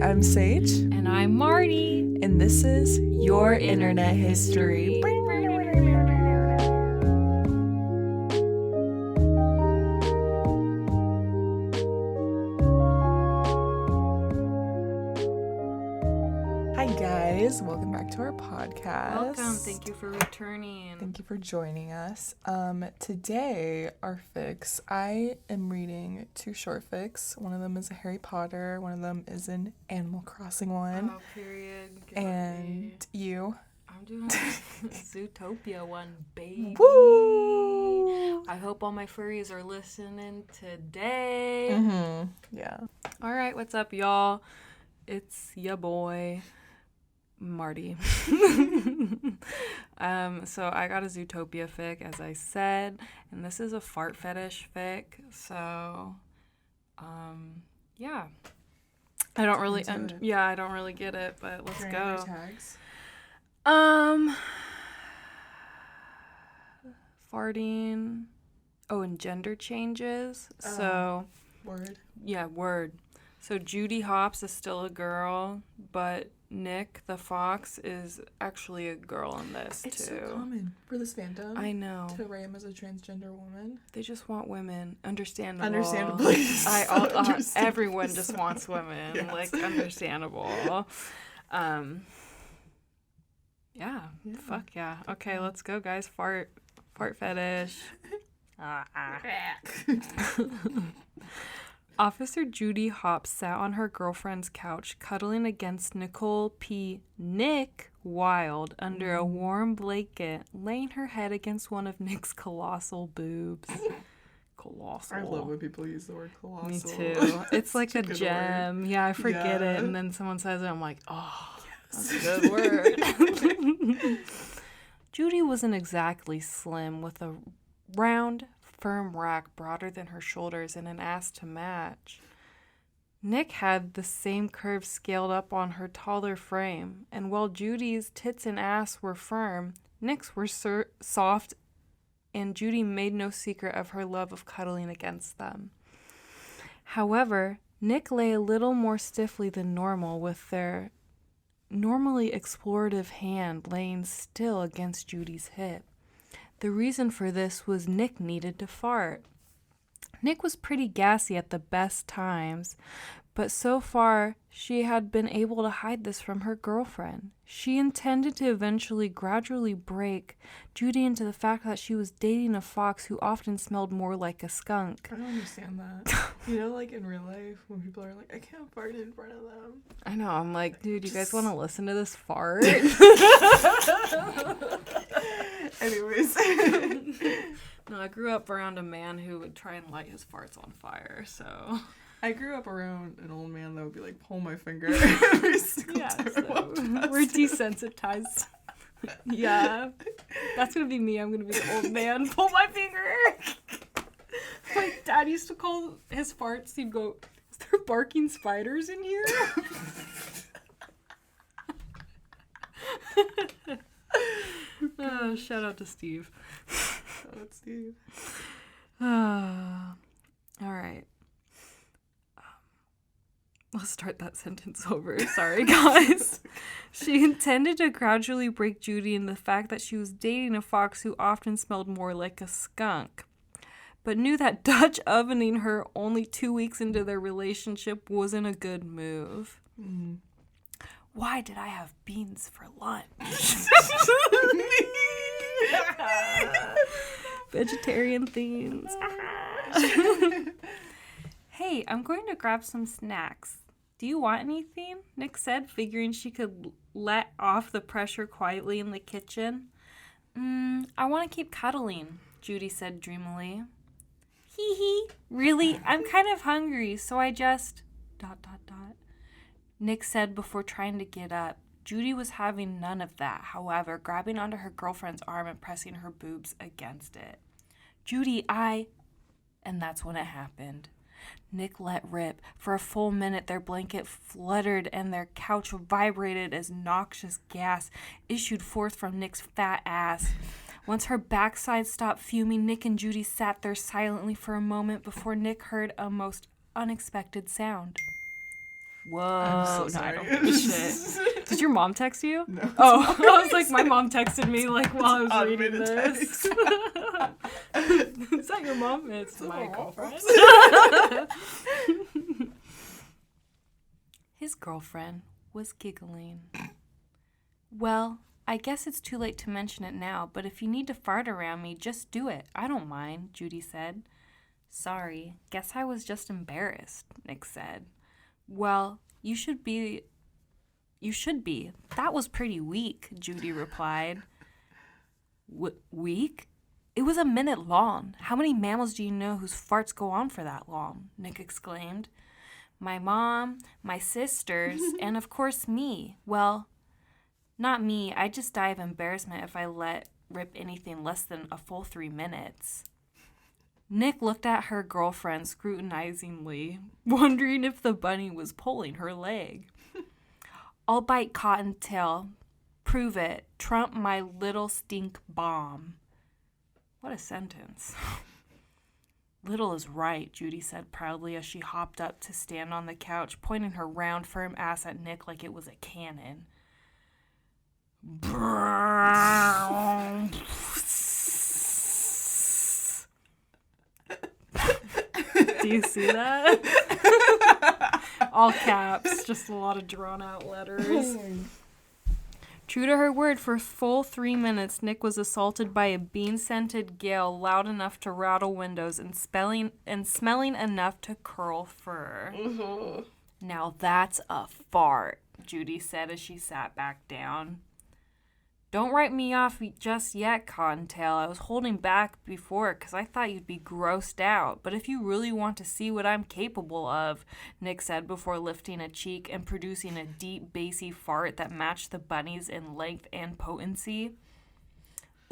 I'm Sage. And I'm Marty. And this is Your Internet History. Hi guys, welcome back to our podcast. Welcome, thank you for returning. Thank you for joining us. Today, our fix, I am reading two short fics. One of them is a Harry Potter, one of them is an Animal Crossing one. Oh, period. And you? I'm doing a Zootopia one, baby. Woo! I hope all my furries are listening today. Yeah. All right, what's up, y'all? It's ya boy, Marty. So I got a Zootopia fic, as I said, and this is a fart fetish fic. So, yeah. I don't really get it, but let's go. Tags? Farting. Oh, and gender changes. So, Word. yeah, word. So Judy Hopps is still a girl, but Nick the fox is actually a girl in this, It's too. so common for this fandom. I know. To write him as a transgender woman. They just want women. Understandable. Understandably. Everyone just wants women. Yes. Like, understandable. Yeah. Fuck yeah. Okay, let's go, guys. Fart fetish. Officer Judy Hopps sat on her girlfriend's couch, cuddling against Nicole P. Nick Wilde under a warm blanket, laying her head against one of Nick's colossal boobs. Colossal. I love when people use the word colossal. Me too. It's like a gem. Word. Yeah, I forget it, and then someone says it, I'm like, oh, yes. That's a good word. Judy wasn't exactly slim, with a round, firm rack broader than her shoulders and an ass to match. Nick had the same curve scaled up on her taller frame, and while Judy's tits and ass were firm, Nick's were soft, and Judy made no secret of her love of cuddling against them. However, Nick lay a little more stiffly than normal, with their normally explorative hand laying still against Judy's hip. The reason for this was Nick needed to fart. Nick was pretty gassy at the best times, but so far she had been able to hide this from her girlfriend. She intended to eventually gradually break Judy into the fact that she was dating a fox who often smelled more like a skunk. I don't understand that. You know, like in real life, when people are like, I can't fart in front of them. I know, I'm like, dude, you guys want to listen to this fart? Anyways. No, I grew up around a man who would try and light his farts on fire, so... I grew up around an old man that would be like, pull my finger every single time I walked past we're him. desensitized. Yeah. That's going to be me. I'm going to be the old man. Pull my finger. My dad used to call his farts, he'd go, is there barking spiders in here? Oh, shout out to Steve. Shout out, Steve. All right. I'll start that sentence over. Sorry, guys. She intended to gradually break Judy in the fact that she was dating a fox who often smelled more like a skunk, but knew that Dutch ovening her only 2 weeks into their relationship wasn't a good move. Why did I have beans for lunch? Vegetarian themes. Hey, I'm going to grab some snacks. Do you want anything? Nick said, figuring she could let off the pressure quietly in the kitchen. I want to keep cuddling, Judy said dreamily. Hee hee. Really? I'm kind of hungry, so I just... ... Nick said before trying to get up. Judy was having none of that, however, grabbing onto her girlfriend's arm and pressing her boobs against it. Judy, And that's when it happened. Nick let rip. For a full minute, their blanket fluttered and their couch vibrated as noxious gas issued forth from Nick's fat ass. Once her backside stopped fuming, Nick and Judy sat there silently for a moment before Nick heard a most unexpected sound. Whoa. I'm so No, sorry. I don't give a shit. Did your mom text you? No. Oh, I was like, my mom texted me like while I was reading Automated this. text. Is that your mom? It's my girlfriend. His girlfriend was giggling. Well, I guess it's too late to mention it now, but if you need to fart around me, just do it. I don't mind, Judy said. Sorry, guess I was just embarrassed, Nick said. Well, you should be. That was pretty weak, Judy replied. Weak? It was a minute long. How many mammals do you know whose farts go on for that long? Nick exclaimed. My mom, my sisters, and of course me. Well, not me. I'd just die of embarrassment if I let rip anything less than a full 3 minutes. Nick looked at her girlfriend scrutinizingly, wondering if the bunny was pulling her leg. I'll bite Cottontail. Prove it. Trump my little stink bomb. What a sentence. Little is right, Judy said proudly as she hopped up to stand on the couch, pointing her round, firm ass at Nick like it was a cannon. Do you see that? All caps, just a lot of drawn out letters. True to her word, for a full 3 minutes, Nick was assaulted by a bean-scented gale loud enough to rattle windows and smelling enough to curl fur. Mm-hmm. Now that's a fart, Judy said as she sat back down. Don't write me off just yet, Cottontail. I was holding back before because I thought you'd be grossed out. But if you really want to see what I'm capable of, Nick said before lifting a cheek and producing a deep, bassy fart that matched the bunny's in length and potency.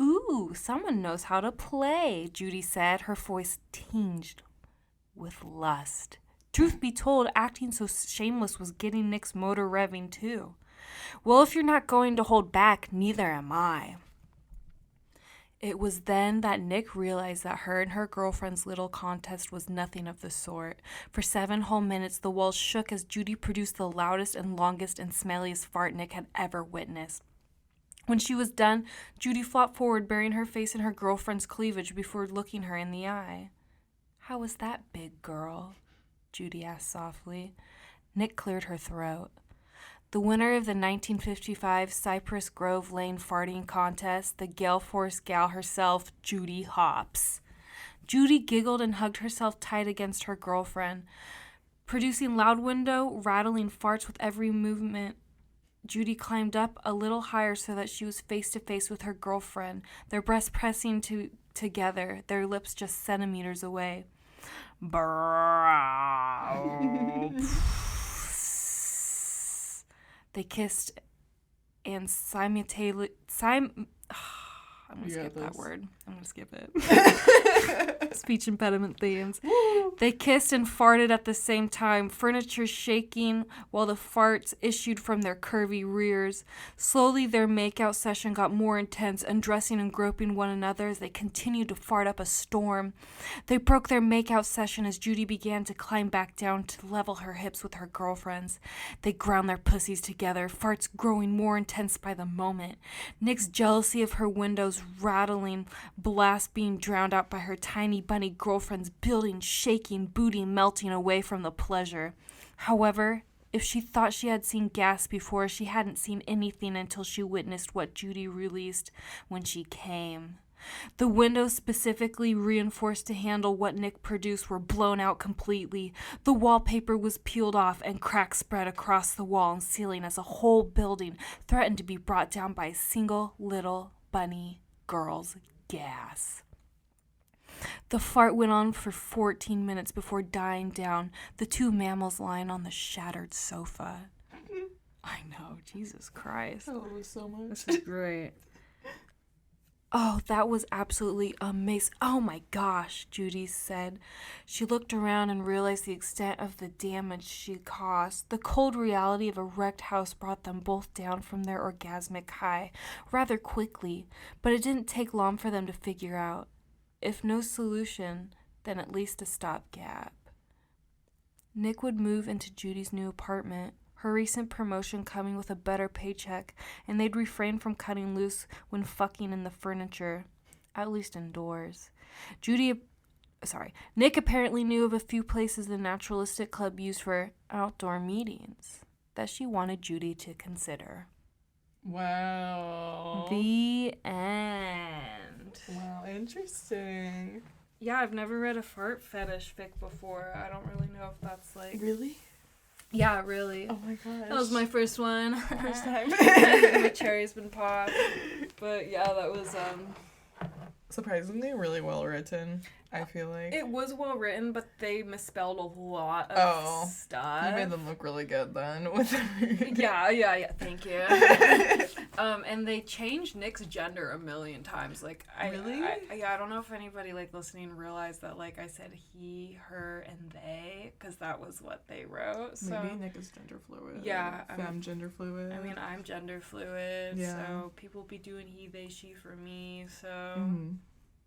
Ooh, someone knows how to play, Judy said, her voice tinged with lust. Truth be told, acting so shameless was getting Nick's motor revving too. Well, if you're not going to hold back, neither am I. It was then that Nick realized that her and her girlfriend's little contest was nothing of the sort. For 7 whole minutes, the walls shook as Judy produced the loudest and longest and smelliest fart Nick had ever witnessed. When she was done, Judy flopped forward, burying her face in her girlfriend's cleavage before looking her in the eye. How was that, big girl? Judy asked softly. Nick cleared her throat. The winner of the 1955 Cypress Grove Lane farting contest, the Gale Force gal herself, Judy Hopps. Judy giggled and hugged herself tight against her girlfriend, producing loud window, rattling farts with every movement. Judy climbed up a little higher so that she was face to face with her girlfriend, their breasts pressing together, their lips just centimeters away. They kissed and simultaneously. I'm going to skip that word. I'm going to skip it. Speech impediment themes. They kissed and farted at the same time, furniture shaking while the farts issued from their curvy rears. Slowly, their makeout session got more intense, undressing and groping one another as they continued to fart up a storm. They broke their makeout session as Judy began to climb back down to level her hips with her girlfriends. They ground their pussies together, farts growing more intense by the moment. Nick's jealousy of her windows rattling, blast being drowned out by her tiny bunny girlfriend's building, shaking, booty melting away from the pleasure. However, if she thought she had seen gas before, she hadn't seen anything until she witnessed what Judy released when she came. The windows specifically reinforced to handle what Nick produced were blown out completely. The wallpaper was peeled off and cracks spread across the wall and ceiling as a whole building threatened to be brought down by a single little bunny girl's gas. The fart went on for 14 minutes before dying down, the 2 mammals lying on the shattered sofa. I know, Jesus Christ. I love this so much. This is great. Oh, that was absolutely amazing. Oh my gosh, Judy said. She looked around and realized the extent of the damage she caused. The cold reality of a wrecked house brought them both down from their orgasmic high rather quickly, but it didn't take long for them to figure out. If no solution, then at least a stopgap. Nick would move into Judy's new apartment, her recent promotion coming with a better paycheck, and they'd refrain from cutting loose when fucking in the furniture, at least indoors. Nick apparently knew of a few places the Naturalistic Club used for outdoor meetings that she wanted Judy to consider. Wow. The end. Wow, interesting. Yeah, I've never read a fart fetish fic before. I don't really know if that's like... Really? Yeah, really. Oh my gosh. That was my first one. First time. My cherry's been popped. But yeah, that was... surprisingly really well written, I feel like. It was well written, but they misspelled a lot of stuff. You made them look really good then. Yeah, thank you. And they changed Nick's gender a million times. Like, Really? I don't know if anybody, like, listening realized that, like, I said he, her, and they, because that was what they wrote. So maybe Nick is gender fluid. Yeah. I'm gender fluid. I mean, I'm gender fluid, Yeah. so people be doing he, they, she for me, so... Mm-hmm.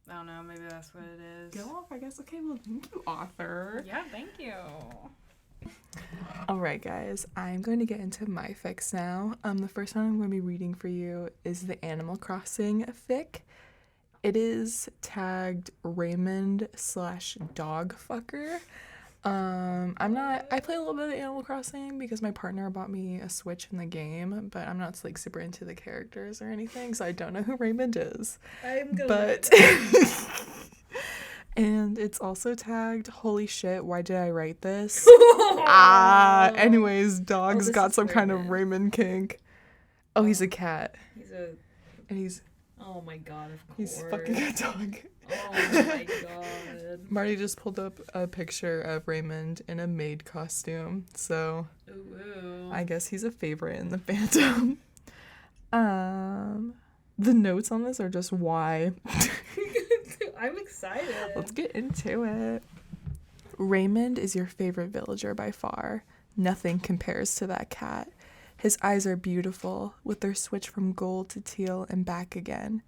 I don't know, maybe that's what it is. Go off, I guess. Okay, well, thank you, author. Yeah, thank you. All right, guys, I'm going to get into my fics now. The first one I'm going to be reading for you is the Animal Crossing fic. It is tagged Raymond/dog fucker. I play a little bit of Animal Crossing because my partner bought me a Switch in the game, but I'm not like super into the characters or anything, so I don't know who Raymond is. And it's also tagged, holy shit, why did I write this? Anyways, dog's got some kind of Raymond kink. Oh, he's a cat. Oh my god, of course. He's fucking a dog. Oh my god. Marty just pulled up a picture of Raymond in a maid costume, so Ooh. I guess he's a favorite in the fandom. The notes on this are just why. I'm excited. Let's get into it. Raymond is your favorite villager by far. Nothing compares to that cat. His eyes are beautiful, with their switch from gold to teal and back again.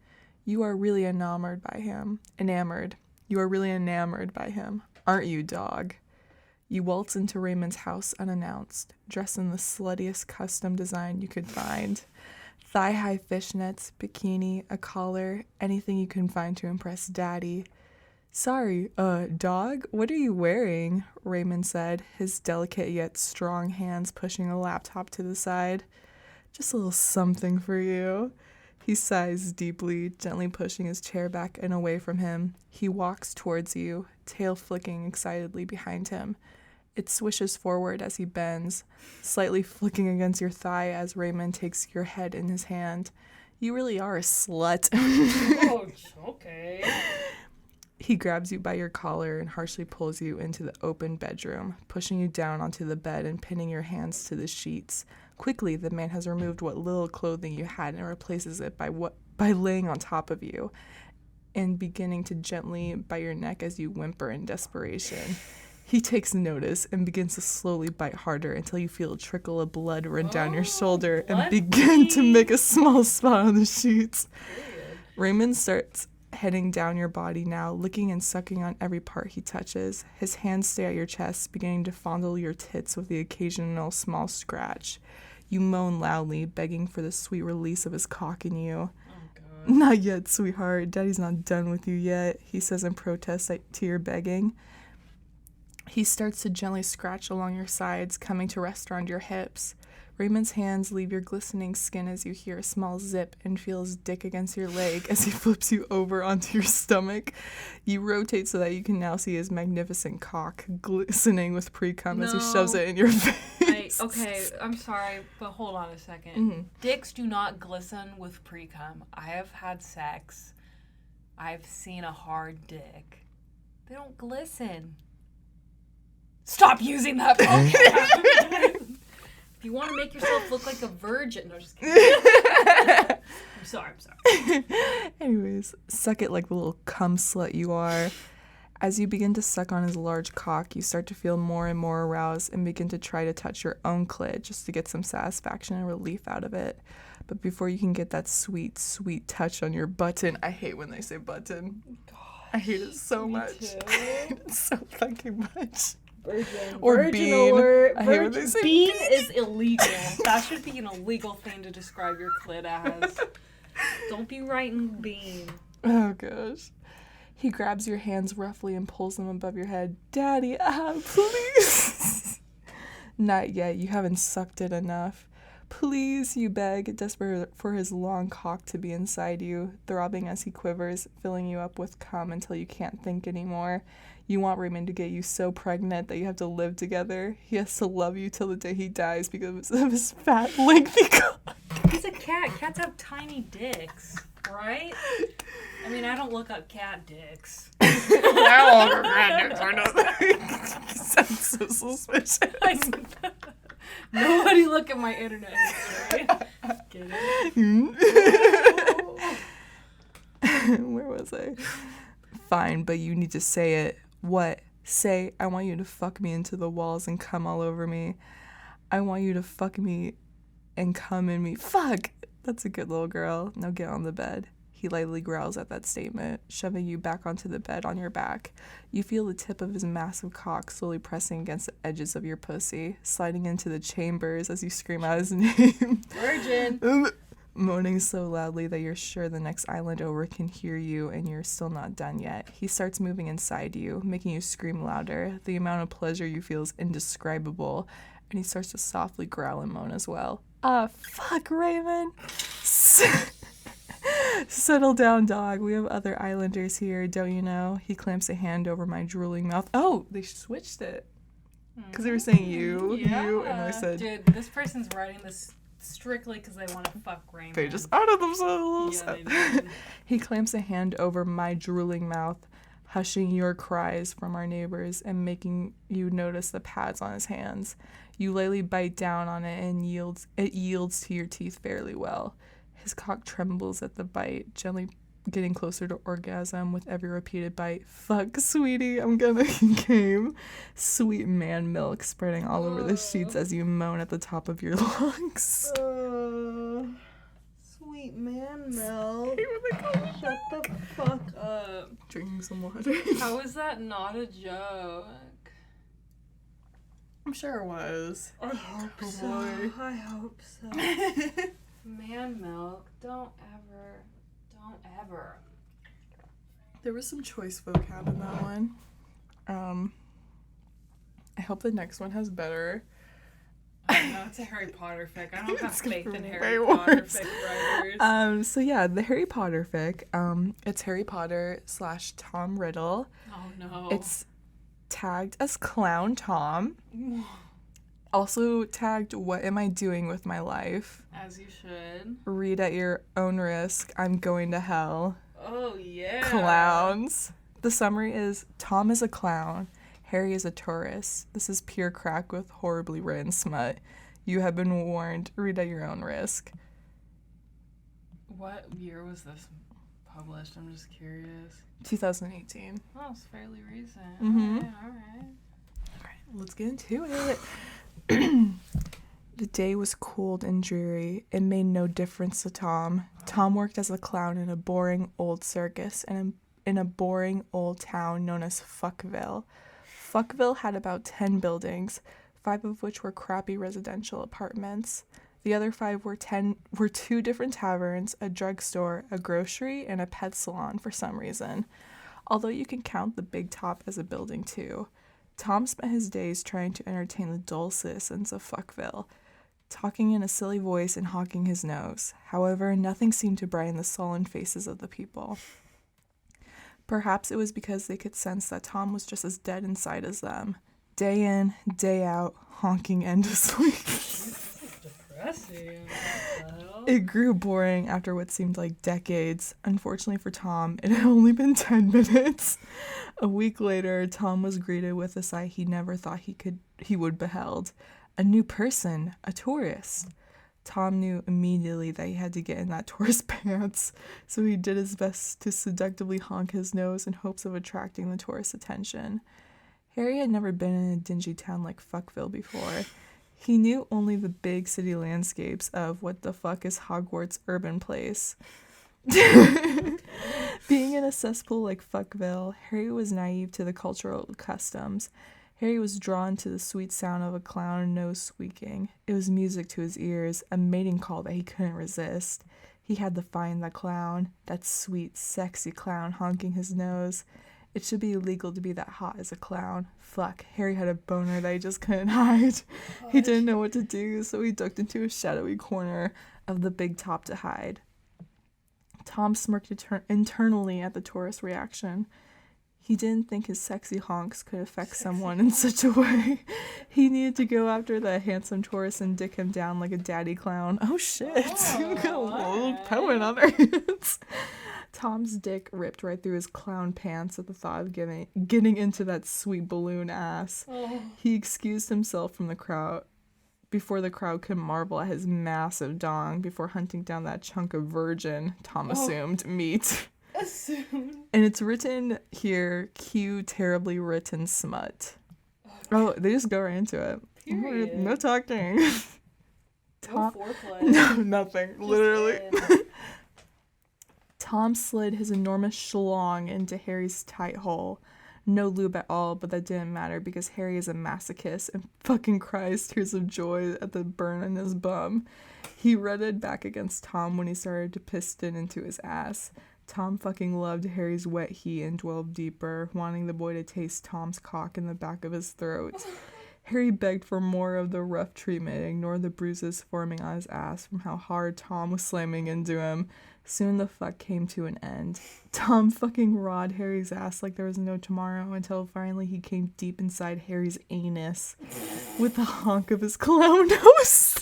You are really enamored by him. You are really enamored by him, aren't you, dog? You waltz into Raymond's house unannounced, dressed in the sluttiest custom design you could find. Thigh-high fishnets, bikini, a collar, anything you can find to impress Daddy. Sorry, dog, what are you wearing? Raymond said, his delicate yet strong hands pushing a laptop to the side. Just a little something for you. He sighs deeply, gently pushing his chair back and away from him. He walks towards you, tail flicking excitedly behind him. It swishes forward as he bends, slightly flicking against your thigh as Raymond takes your head in his hand. You really are a slut. Oh, okay. He grabs you by your collar and harshly pulls you into the open bedroom, pushing you down onto the bed and pinning your hands to the sheets. Quickly, the man has removed what little clothing you had and replaces it by laying on top of you and beginning to gently bite your neck as you whimper in desperation. He takes notice and begins to slowly bite harder until you feel a trickle of blood run down your shoulder and begin to make a small spot on the sheets. Raymond starts heading down your body now, licking and sucking on every part he touches. His hands stay at your chest, beginning to fondle your tits with the occasional small scratch. You moan loudly, begging for the sweet release of his cock in you. Oh, God. Not yet, sweetheart. Daddy's not done with you yet, he says in protest to your begging. He starts to gently scratch along your sides, coming to rest around your hips. Raymond's hands leave your glistening skin as you hear a small zip and feel his dick against your leg as he flips you over onto your stomach. You rotate so that you can now see his magnificent cock glistening with pre-cum as he shoves it in your face. Okay, I'm sorry, but hold on a second. Mm-hmm. Dicks do not glisten with pre-cum. I have had sex. I've seen a hard dick. They don't glisten. Stop using that vocab! If you want to make yourself look like a virgin. No, just kidding. I'm sorry. Anyways, suck it like the little cum slut you are. As you begin to suck on his large cock, you start to feel more and more aroused and begin to try to touch your own clit just to get some satisfaction and relief out of it. But before you can get that sweet, sweet touch on your button, I hate when they say button. I hate it so much. I hate it so fucking much. Virgin. Or Virgin bean. alert. I hate when they say Bean is illegal. That should be an illegal thing to describe your clit as. Don't be writing bean. Oh, gosh. He grabs your hands roughly and pulls them above your head. Daddy, please. Not yet. You haven't sucked it enough. Please, you beg, desperate for his long cock to be inside you, throbbing as he quivers, filling you up with cum until you can't think anymore. You want Raymond to get you so pregnant that you have to live together. He has to love you till the day he dies because of his fat, lengthy cock. He's a cat. Cats have tiny dicks, right? I mean, I don't look up cat dicks. I don't look at cat dicks. I know. Sounds so suspicious. Nobody look at my internet history. Get it? Where was I? Fine, but you need to say it. What? Say, I want you to fuck me into the walls and come all over me. I want you to fuck me and come in me. Fuck! That's a good little girl. Now get on the bed. He lightly growls at that statement, shoving you back onto the bed on your back. You feel the tip of his massive cock slowly pressing against the edges of your pussy, sliding into the chambers as you scream out his name. Virgin! Moaning so loudly that you're sure the next island over can hear you, and you're still not done yet. He starts moving inside you, making you scream louder. The amount of pleasure you feel is indescribable, and he starts to softly growl and moan as well. Fuck, Raymond! Settle down, dog. We have other islanders here, don't you know? He clamps a hand over my drooling mouth. Oh, they switched it. Because they were saying you, and I said... Dude, this person's writing this strictly because they want to fuck Raymond. They just outed themselves. Yeah, they did. He clamps a hand over my drooling mouth, hushing your cries from our neighbors and making you notice the pads on his hands. You lightly bite down on it and it yields to your teeth fairly well. His cock trembles at the bite, gently getting closer to orgasm with every repeated bite. Fuck, sweetie, I'm gonna game. Sweet man milk spreading all over the sheets as you moan at the top of your lungs. Sweet man milk. Shut the fuck up. Drinking some water. How is that not a joke? I'm sure it was. I hope so. Boy. I hope so. Man milk. Don't ever. There was some choice vocab in that one. I hope the next one has better. No, it's a Harry Potter fic. I don't have faith in Harry way Potter worse. fic writers. So yeah, the Harry Potter fic. It's Harry Potter / Tom Riddle. Oh no. It's tagged as Clown Tom. Also tagged, what am I doing with my life? As you should. Read at your own risk. I'm going to hell. Oh yeah. Clowns. The summary is, Tom is a clown. Harry is a tourist. This is pure crack with horribly written smut. You have been warned. Read at your own risk. What year was this published? I'm just curious. 2018. Oh, it's fairly recent. Mm-hmm. All right. Let's get into it. The day was cold and dreary. It made no difference to Tom. Tom worked as a clown in a boring old circus and in a boring old town known as Fuckville. Fuckville had about 10 buildings, 5 of which were crappy residential apartments. The other 5 were 2 different taverns, a drugstore, a grocery, and a pet salon for some reason. Although you can count the Big Top as a building too. Tom spent his days trying to entertain the dull citizens of Fuckville, talking in a silly voice and hawking his nose. However, nothing seemed to brighten the sullen faces of the people. Perhaps it was because they could sense that Tom was just as dead inside as them. Day in, day out, honking endlessly. Depressing. What the hell? It grew boring after what seemed like decades. Unfortunately for Tom, it had only been 10 minutes. A week later, Tom was greeted with a sight he never thought he would beheld. A new person, a tourist. Tom knew immediately that he had to get in that tourist's pants, so he did his best to seductively honk his nose in hopes of attracting the tourist's attention. Harry had never been in a dingy town like Fuckville before. He knew only the big city landscapes of what the fuck is Hogwarts urban place. Being in a cesspool like Fuckville, Harry was naive to the cultural customs. Harry was drawn to the sweet sound of a clown nose squeaking. It was music to his ears, a mating call that he couldn't resist. He had to find that clown, that sweet, sexy clown honking his nose. It should be illegal to be that hot as a clown. Fuck, Harry had a boner that he just couldn't hide. He didn't know what to do, so he ducked into a shadowy corner of the big top to hide. Tom smirked internally at the tourist's reaction. He didn't think his sexy honks could affect someone in such a way. He needed to go after the handsome tourist and dick him down like a daddy clown. Oh shit. We got a little poem on our hands. Tom's dick ripped right through his clown pants at the thought of getting into that sweet balloon ass. He excused himself from the crowd before the crowd could marvel at his massive dong before hunting down that chunk of virgin, Tom assumed, meat. And it's written here, cue terribly written smut. Oh, they just go right into it. Period. No talking. No foreplay. No, nothing. Just Literally. in. Tom slid his enormous schlong into Harry's tight hole. No lube at all, but that didn't matter because Harry is a masochist and fucking cries tears of joy at the burn in his bum. He rutted back against Tom when he started to piston into his ass. Tom fucking loved Harry's wet heat and dwelled deeper, wanting the boy to taste Tom's cock in the back of his throat. Harry begged for more of the rough treatment and ignored the bruises forming on his ass from how hard Tom was slamming into him. Soon the fuck came to an end. Tom fucking rawed Harry's ass like there was no tomorrow until finally he came deep inside Harry's anus with the honk of his clown nose.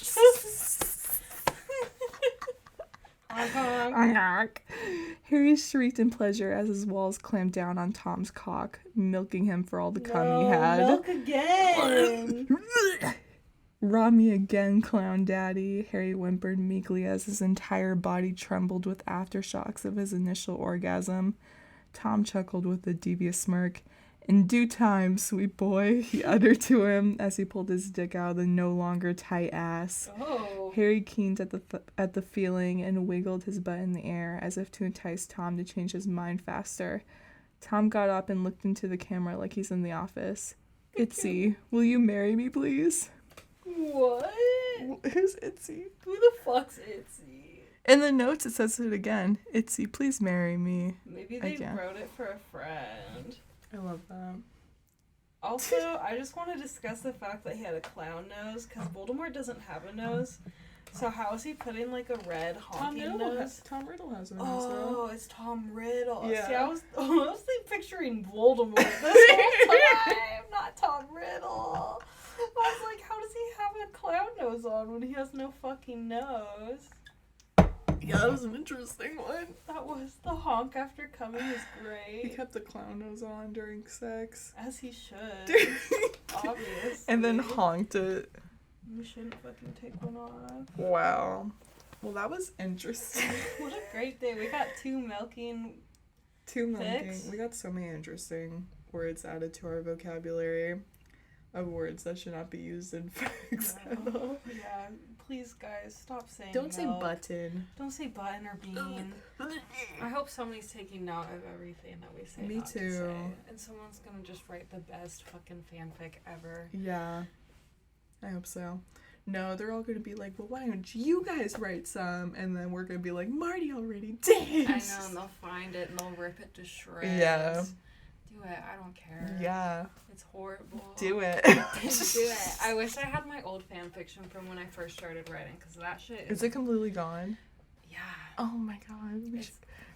Harry shrieked in pleasure as his walls clamped down on Tom's cock, milking him for all the cum he had. Milk again. Rob me again, clown daddy, Harry whimpered meekly as his entire body trembled with aftershocks of his initial orgasm. Tom chuckled with a devious smirk. In due time, sweet boy, he uttered to him as he pulled his dick out of the no longer tight ass. Oh. Harry keened at the feeling and wiggled his butt in the air as if to entice Tom to change his mind faster. Tom got up and looked into the camera like he's in the office. Itzy, will you marry me, please? What? Who's Itzy? Who the fuck's Itzy? In the notes, it says it again. Itzy, please marry me. Maybe they Again. wrote it for a friend. I love that. Also, I just want to discuss the fact that he had a clown nose, because Voldemort doesn't have a nose. So how is he putting like a red honking nose? Tom Riddle has a nose, though. Oh, it's Tom Riddle. Yeah. See, I was picturing Voldemort this whole time, not Tom Riddle. I was like, how does he have a clown nose on when he has no fucking nose? Yeah, that was an interesting one. That was the honk after coming is He great. kept the clown nose on during sex. As he should. Obviously. And then honked it. You shouldn't fucking take one off. Wow. Well, that was interesting. What a great day. We got two milking. Milking. We got so many interesting words added to our vocabulary of words that should not be used in fics at all. Yeah, please guys, stop saying Don't say milk. button. Don't say button or bean. I hope somebody's taking note of everything that we say. Me not to too. say. And someone's gonna just write the best fucking fanfic ever. Yeah. I hope so. No, they're all going to be like, well, why don't you guys write some? And then we're going to be like, Marty already did. I know, and they'll find it and they'll rip it to shreds. Yeah. Do it. I don't care. Yeah. It's horrible. Do it. Do it. I wish I had my old fan fiction from when I first started writing, because that shit Is it completely gone? Yeah. Oh my god.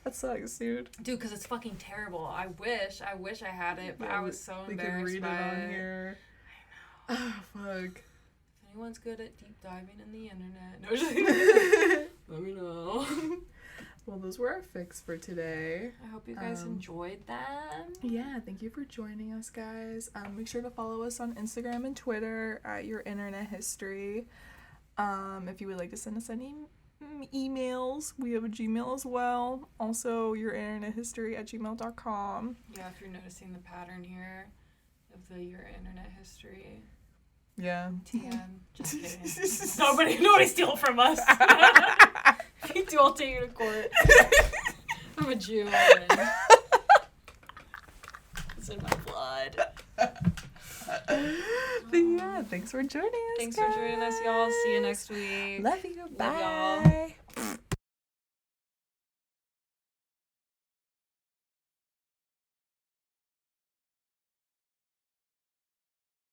That sucks, dude. Dude, because it's fucking terrible. I wish I had it, but Yeah, I was so we embarrassed can read by it on it. here. I know. Oh, fuck. If anyone's good at deep diving in the internet, no, just let me know. Well, those were our fics for today. I hope you guys enjoyed them. Yeah, thank you for joining us, guys. Make sure to follow us on Instagram and Twitter at Your Internet History. If you would like to send us any emails, we have a Gmail as well. Also, yourinternethistory@gmail.com. Yeah, if you're noticing the pattern here of your internet history. Yeah. TM. Just kidding. Nobody steal from us. If you do, I'll take you to court. I'm a Jew. It's in my blood. But yeah, thanks for joining us. Thanks for joining us, y'all. See you next week. Love you. Love y'all. Bye.